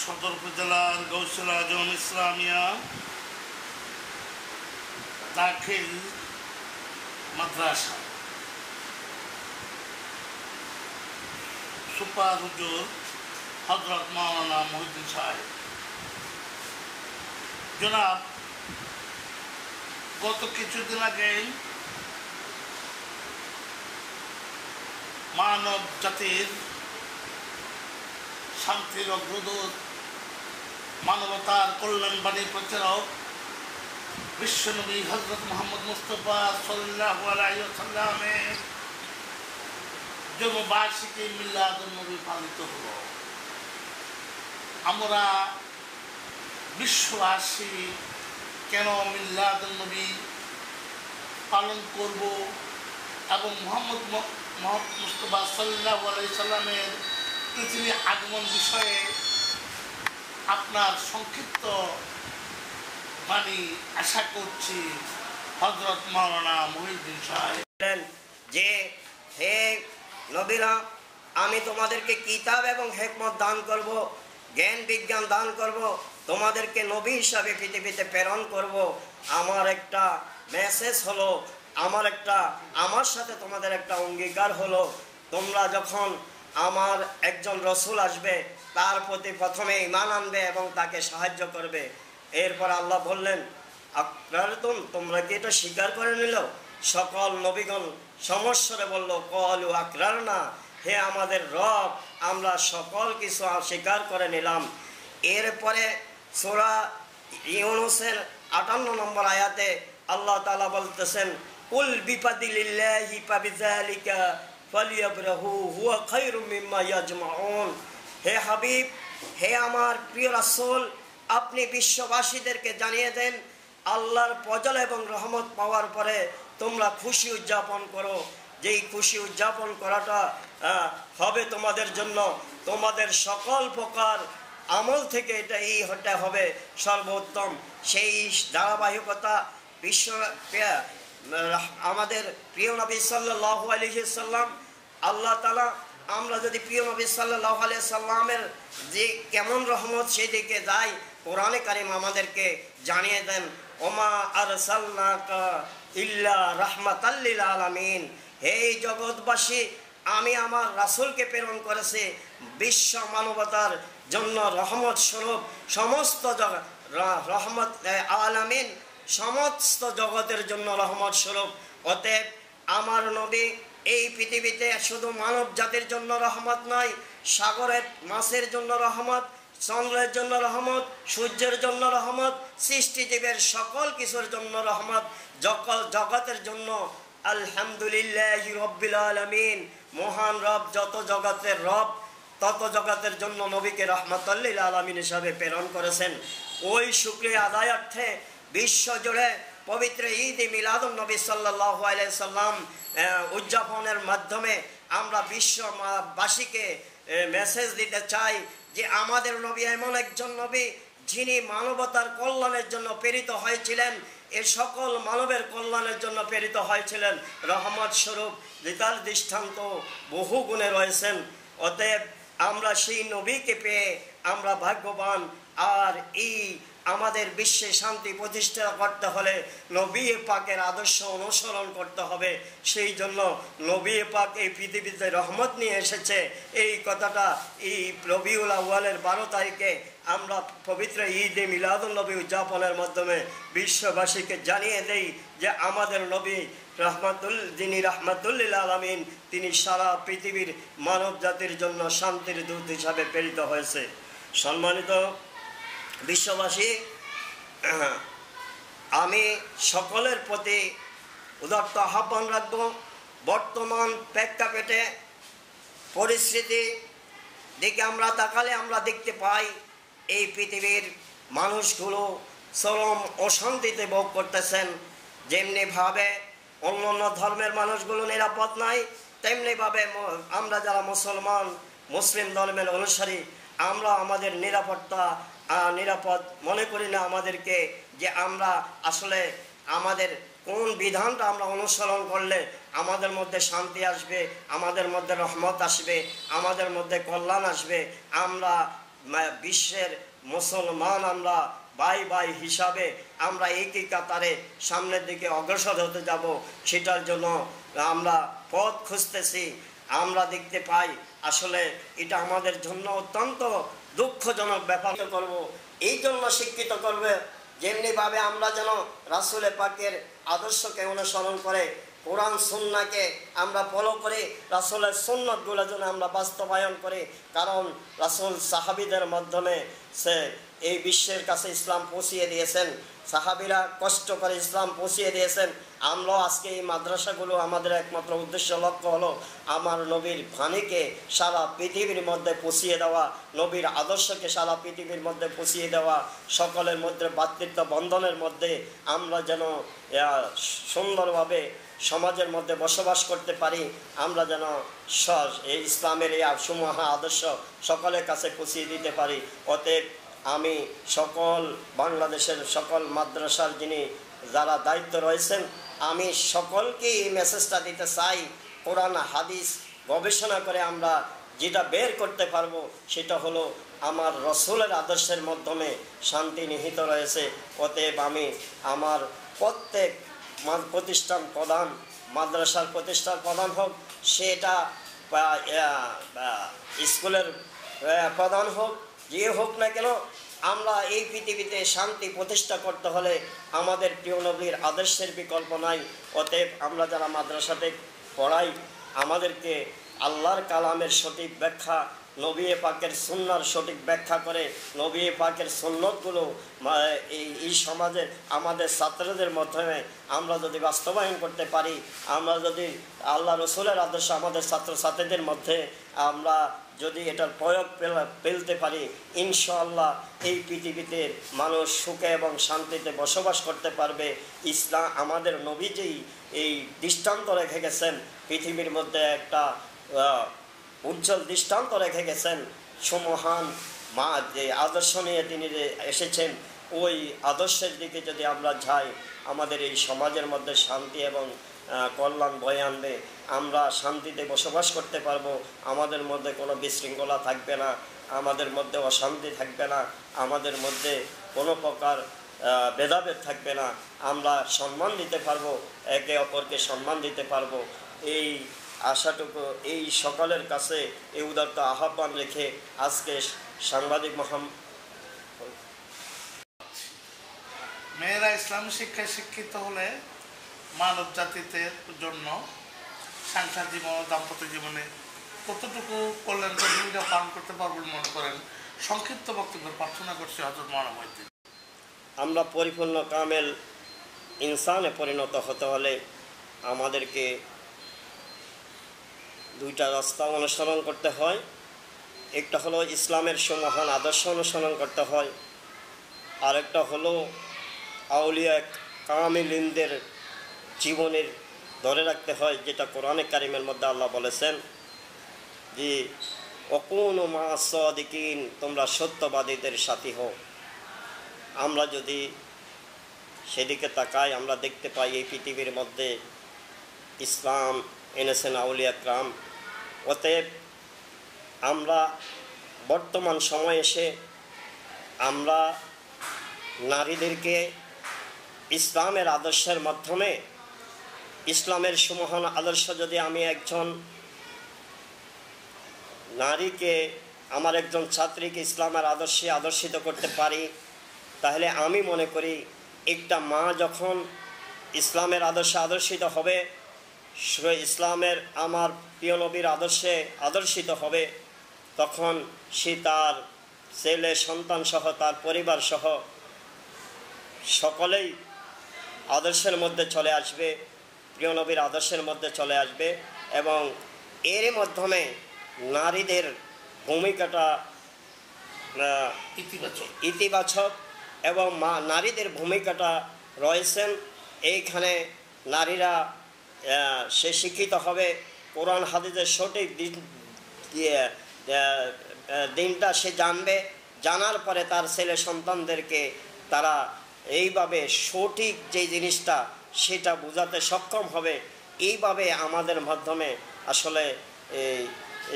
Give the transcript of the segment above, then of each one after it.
সদর উপজেলার গৌসুল আজম ইসলামিয়া দাখিল মাদ্রাসা সুপার হুজুর হযরত মাওলানা মহিউদ্দিন সাহেব। জনাব, গত কিছুদিন আগে মানব জাতির শান্তির অগ্রদূত, মানবতার কল্যাণবাণী প্রচারক বিশ্বনবী হযরত মুহাম্মদ মুস্তাফা সাল্লাল্লাহু আলাইহি ওয়াসাল্লামের জন্মবার্ষিকী মিলাদুন নবী পালিত হলো। আমরা বিশ্ববাসী কেন মিলাদুন নবী পালন করব এবং মুহাম্মদ মুস্তাফা সাল্লাল্লাহু আলাইহি ওয়াসাল্লামের পৃথিবী আগমন বিষয়ে আপনার সংক্ষিপ্ত বাণী আশা করছি হযরত মাওলানা মহিউদ্দিন সাহেব। যে হে নবীরা, আমি তোমাদেরকে কিতাব এবং হিকমত দান করব, জ্ঞান বিজ্ঞান দান করব, তোমাদেরকে নবী হিসাবে পৃথিবীতে প্রেরণ করব। আমার একটা মেসেজ হলো, আমার সাথে তোমাদের একটা অঙ্গীকার হলো, তোমরা যখন আমার একজন রসুল আসবে তার প্রতি প্রথমে ঈমান আনবে এবং তাকে সাহায্য করবে। এরপর আল্লাহ বললেন, আকরারতুম, তোমরা কি এটা স্বীকার করে নিল? সকল নবীগণ সমস্বরে বলল, ক্বালু আকরারনা, হে আমাদের রব, আমরা সকল কিছু স্বীকার করে নিলাম। এরপরে সূরা ইউনূসের 58 নম্বর আয়াতে আল্লাহ তাআলা বলতেছেন, কুল বিফাদিলিল্লাহি ফাবিযালিকা ফালিয়াফরাহু হুয়া খায়রুম মিম্মা ইয়াজমাউন। হে হাবিব, হে আমার প্রিয় রাসূল, আপনি বিশ্ববাসীদেরকে জানিয়ে দেন, আল্লাহর ফজল এবং রহমত পাওয়ার পরে তোমরা খুশি উদযাপন করো। যেই খুশি উদযাপন করাটা হবে তোমাদের জন্য, তোমাদের সকল প্রকার আমল থেকে এটা হবে সর্বোত্তম। সেই ধারাবাহিকতা আমাদের প্রিয় নবী সাল্লাল্লাহু আলাইহি সাল্লাম, আল্লাহ তাআলা, আমরা যদি প্রিয় নবী সাল্লাল্লাহু আলাইহি সাল্লামের যে কেমন রহমত সেই দিকে যাই, কোরআনে কারীম আমাদেরকে জানিয়ে দেন, ওমা আরসালনাকা ইল্লা রাহমাতাল লিল আলামিন। হে জগৎবাসী, আমি আমার রাসূলকে প্রেরণ করেছি বিশ্ব মানবতার জন্য রহমত স্বরূপ, সমস্ত রহমত আলামিন, সমস্ত জগতের জন্য রহমত স্বরূপ। অতএব আমার নবী এই পৃথিবীতে শুধু মানব জাতির জন্য রহমত নয়, সাগরের মাছের জন্য রহমত, চন্দ্রের জন্য রহমত, সূর্যের জন্য রহমত, সৃষ্টিজীবের সকল কিছুর জন্য রহমত, জগতের জন্য। আলহামদুলিল্লাহি রাব্বিল আলামিন, মহান রব, যত জগতের রব তত জগতের জন্য নবীকে রাহমাতুল লিল আলামিন হিসাবে প্রেরণ করেছেন। ওই শুকরিয়া আদায়ার্থে বিশ্ব জুড়ে পবিত্র ঈদ মিলাদুন নবী সাল্লাল্লাহু আলাইহি সাল্লাম উদযাপনের মাধ্যমে আমরা বিশ্ববাসীকে মেসেজ দিতে চাই যে আমাদের নবী এমন একজন নবী যিনি মানবতার কল্যাণের জন্য প্রেরিত হয়েছিলেন, এ সকল মানবের কল্যাণের জন্য প্রেরিত হয়েছিলেন রহমত স্বরূপ। তার দৃষ্টান্ত বহু গুণে রয়েছেন। অতএব আমরা সেই নবীকে পেয়ে আমরা ভাগ্যবান। আর এই আমাদের বিশ্বে শান্তি প্রতিষ্ঠা করতে হলে নবী পাকের আদর্শ অনুসরণ করতে হবে। সেই জন্য নবী পাক এই পৃথিবীতে রহমত নিয়ে এসেছে। এই কথাটা এই রবিউল আউয়ালের 12 তারিখে আমরা পবিত্র ঈদে মিলাদুন নবী উদযাপনের মাধ্যমে বিশ্ববাসীকে জানিয়ে দেই যে আমাদের নবী যিনি রাহমাতুল লিল আলামিন, তিনি সারা পৃথিবীর মানব জাতির জন্য শান্তির দূত হিসাবে প্রেরিত হয়েছে। সম্মানিত বিশ্ববাসী, আমি সকলের প্রতি উদাত্ত আহ্বান রাখব। বর্তমান প্রেক্ষাপটে পরিস্থিতি দিকে আমরা তাকালে আমরা দেখতে পাই এই পৃথিবীর মানুষগুলো চরম অশান্তিতে ভোগ করতেছেন। যেমনিভাবে অন্য অন্য ধর্মের মানুষগুলো নিরাপদ নাই, তেমনিভাবে আমরা যারা মুসলিম ধর্মের অনুসারী, আমরা আমাদের নিরাপদ মনে করি না আমাদেরকে, যে আমরা আসলে আমাদের কোন বিধানটা আমরা অনুসরণ করলে আমাদের মধ্যে শান্তি আসবে, আমাদের মধ্যে রহমত আসবে, আমাদের মধ্যে কল্যাণ আসবে। আমরা বিশ্বের মুসলমান আমরা ভাই ভাই হিসাবে আমরা একই কাতারে সামনের দিকে অগ্রসর হতে যাব, সেটার জন্য আমরা পথ খুঁজতেছি। আমরা দেখতে পাই আসলে এটা আমাদের জন্য অত্যন্ত দুঃখজনক ব্যাপার। করব এই জন্য শিক্ষিত করবে যেমনিভাবে আমরা যেন রাসূল পাকের আদর্শকে অনুসরণ করে কোরআন সুন্নাহকে আমরা ফলো করি, রাসূলের সুন্নতগুলো যেন আমরা বাস্তবায়ন করি। কারণ রাসূল সাহাবীদের মাধ্যমে সে এই বিশ্বের কাছে ইসলাম পৌঁছিয়ে দিয়েছেন, সাহাবীরা কষ্ট করে ইসলাম পৌঁছিয়ে দিয়েছেন। আমরাও আজকে এই মাদ্রাসাগুলো আমাদের একমাত্র উদ্দেশ্য লক্ষ্য হলো আমার নবীর বাণীকে সারা পৃথিবীর মধ্যে পৌঁছিয়ে দেওয়া, নবীর আদর্শকে সারা পৃথিবীর মধ্যে পৌঁছিয়ে দেওয়া, সকলের মধ্যে ভ্রাতৃত্ব বন্ধনের মধ্যে আমরা যেন সুন্দরভাবে সমাজের মধ্যে বসবাস করতে পারি, আমরা যেন এই ইসলামের এই সুমহা আদর্শ সকলের কাছে পৌঁছিয়ে দিতে পারি। অতএব আমি সকল বাংলাদেশের সকল মাদ্রাসার যারা দায়িত্ব রয়েছেন আমি সকলকে এই মেসেজটা দিতে চাই, কোরআন হাদিস গবেষণা করে আমরা যেটা বের করতে পারবো সেটা হলো আমার রসুলের আদর্শের মাধ্যমে শান্তি নিহিত রয়েছে। অতএব আমি আমার প্রত্যেক প্রতিষ্ঠান প্রধান, মাদ্রাসার প্রতিষ্ঠান প্রধান হোক, সেটা স্কুলের প্রধান হোক, যে হোক না কেন, আমরা এই পৃথিবীতে শান্তি প্রতিষ্ঠা করতে হলে আমাদের প্রিয় নবীর আদর্শের বিকল্প নাই। অতএব আমরা যারা মাদ্রাসাতে পড়াই আমাদেরকে আল্লাহর কালামের সঠিক ব্যাখ্যা, নবী পাকের সুন্নাহর সঠিক ব্যাখ্যা করে নবী পাকের সুন্নতগুলো এই সমাজের আমাদের ছাত্রদের মাধ্যমে আমরা যদি বাস্তবায়ন করতে পারি, আমরা যদি আল্লাহ রসুলের আদর্শ আমাদের ছাত্রছাত্রীদের মধ্যে আমরা যদি এটার প্রয়োগ পেলতে পারি, ইনশাআল্লাহ এই পৃথিবীতে মানুষ সুখে এবং শান্তিতে বসবাস করতে পারবে। ইসলাম আমাদের নবীজি এই দৃষ্টান্ত রেখে গেছেন, পৃথিবীর মধ্যে একটা উজ্জ্বল দৃষ্টান্ত রেখে গেছেন। সুমহান যে আদর্শ নিয়ে তিনি এসেছেন, ওই আদর্শের দিকে যদি আমরা যাই আমাদের এই সমাজের মধ্যে শান্তি এবং কল্যাণ বয়ে আনবে, আমরা শান্তিতে বসবাস করতে পারবো, আমাদের মধ্যে কোনো বিশৃঙ্খলা থাকবে না, আমাদের মধ্যে অশান্তি থাকবে না, আমাদের মধ্যে কোনো প্রকার ভেদাভেদ থাকবে না, আমরা সম্মান দিতে পারবো, একে অপরকে সম্মান দিতে পারবো। এই আশাটুকু এই সকলের কাছে এই উদাত্ত আহ্বান রেখে আজকে সাংবাদিক মেয়েরা ইসলামী শিক্ষায় শিক্ষিত হলে মানব জাতিতে জন্য সংসার জীবন, দাম্পত্য জীবনে কতটুকু কল্যাণকর ভূমিকা পালন করতে পারবেন মনে করেন? সংক্ষিপ্ত বক্তব্য প্রার্থনা করছি হযরত মাওলানা মুঈনুদ্দিন। আমরা পরিপূর্ণ কামেল ইনসানে পরিণত হতে হলে আমাদেরকে দুইটা রাস্তা অনুসরণ করতে হয়। একটা হলো ইসলামের সুমহান আদর্শ অনুসরণ করতে হয়, আরেকটা হলো আউলিয়া কামিলিনদের জীবনের ধরে রাখতে হয়, যেটা কোরআনে কারিমের মধ্যে আল্লাহ বলেছেন যে অকুনু মা সাদিকিন, তোমরা সত্যবাদীদের সাথী হও। আমরা যদি সেদিকে তাকাই আমরা দেখতে পাই এই পৃথিবীর মধ্যে ইসলাম এনেছেন আউলিয়া کرام। অতএব আমরা বর্তমান সময়ে এসে আমরা নারীদেরকে ইসলামের আদর্শের মাধ্যমে, ইসলামের সুমহান আদর্শ যদি আমি একজন নারীকে, আমার একজন ছাত্রীকে ইসলামের আদর্শে আদর্শিত করতে পারি, তাহলে আমি মনে করি একটা মা যখন ইসলামের আদর্শে আদর্শিত হবে, ইসলামের আমার প্রিয় নবীর আদর্শে আদর্শিত হবে, তখন সে তার ছেলে সন্তান সহ তার পরিবার সহ সকলেই আদর্শের মধ্যে চলে আসবে, প্রিয় নবীর আদর্শের মধ্যে চলে আসবে। এবং এর মাধ্যমে নারীদের ভূমিকাটা ইতিবাচক এবং নারীদের ভূমিকাটা রয়েছেন এইখানে। নারীরা সে শিক্ষিত হবে, কোরআন হাদিসের সঠিক দিনটা সে জানবে, জানার পরে তার ছেলে সন্তানদেরকে তারা এইভাবে সঠিক যে জিনিসটা সেটা বোঝাতে সক্ষম হবে। এইভাবে আমাদের মাধ্যমে আসলে এই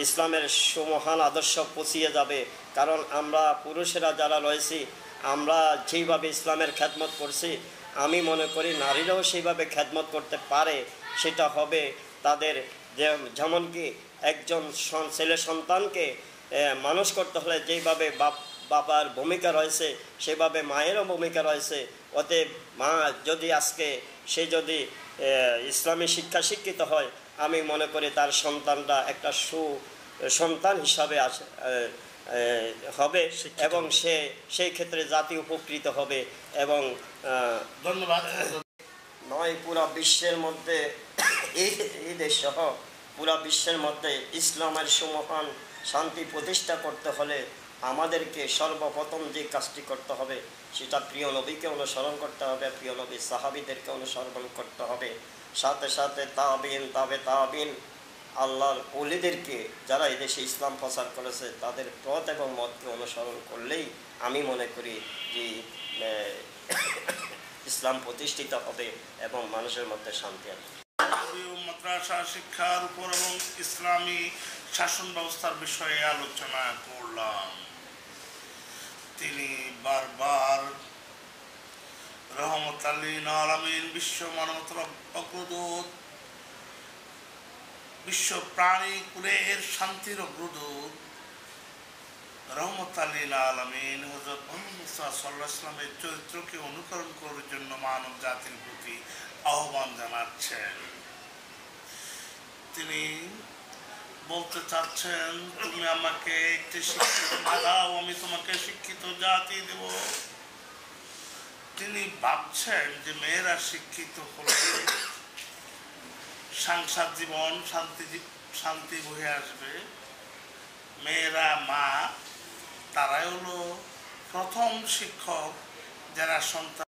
ইসলামের সুমহান আদর্শ পৌঁছিয়ে যাবে। কারণ আমরা পুরুষেরা যারা রয়েছি আমরা যেইভাবে ইসলামের খেদমত করছি আমি মনে করি নারীরাও সেইভাবে খেদমত করতে পারে। সেটা হবে তাদের যেমন কি একজন ছেলে সন্তানকে মানুষ করতে হলে যেইভাবে বাবার ভূমিকা রয়েছে সেভাবে মায়েরও ভূমিকা রয়েছে। অতএব মা যদি আজকে সে যদি ইসলামী শিক্ষা শিক্ষিত হয় আমি মনে করি তার সন্তানরা একটা সন্তান হিসাবে হবে এবং সেই ক্ষেত্রে জাতি উপকৃত হবে। এবং ধন্যবাদ। নয় পুরা বিশ্বের মধ্যে এই দেশ সহ পুরা বিশ্বের মধ্যে ইসলামের সুমহান শান্তি প্রতিষ্ঠা করতে হলে আমাদেরকে সর্বপ্রথম যে কাজটি করতে হবে সেটা প্রিয় নবীকে অনুসরণ করতে হবে, প্রিয় নবীর সাহাবীদেরকে অনুসরণ করতে হবে, সাথে সাথে তাবিন তাবিন আল্লাহর ওলিদেরকে যারা এদেশে ইসলাম প্রচার করেছে তাদের পথ এবং মতকে অনুসরণ করলেই আমি মনে করি যে ইসলাম প্রতিষ্ঠিত হবে এবং মানুষের মধ্যে শান্তি আসবে। মাদ্রাসা শিক্ষার উপর এবং ইসলামী শাসন ব্যবস্থার বিষয়ে আলোচনা করলাম। তিনি বারবার রহমতুল লিল আলামিন, বিশ্ব মানবতার অগ্রদূত, বিশ্ব প্রাণী কুলের শান্তির অগ্রদূত রহমতুল লিল আলামিন হযরত মুহাম্মদ সাল্লাল্লাহু আলাইহি ওয়াসাল্লামের চরিত্রকে অনুকরণ করার জন্য মানব জাতির প্রতি আহ্বান জানাচ্ছেন। তিনি বলতে চাচ্ছেন তুমি আমাকে একটি শিক্ষিত দাও, আমি তোমাকে শিক্ষিত জাতি দেব। তিনি ভাবছেন যে মেয়েরা শিক্ষিত হলে সংসার জীবন শান্তি বয়ে আসবে। মেয়েরা মা, তারাই হলো প্রথম শিক্ষক যারা সন্তান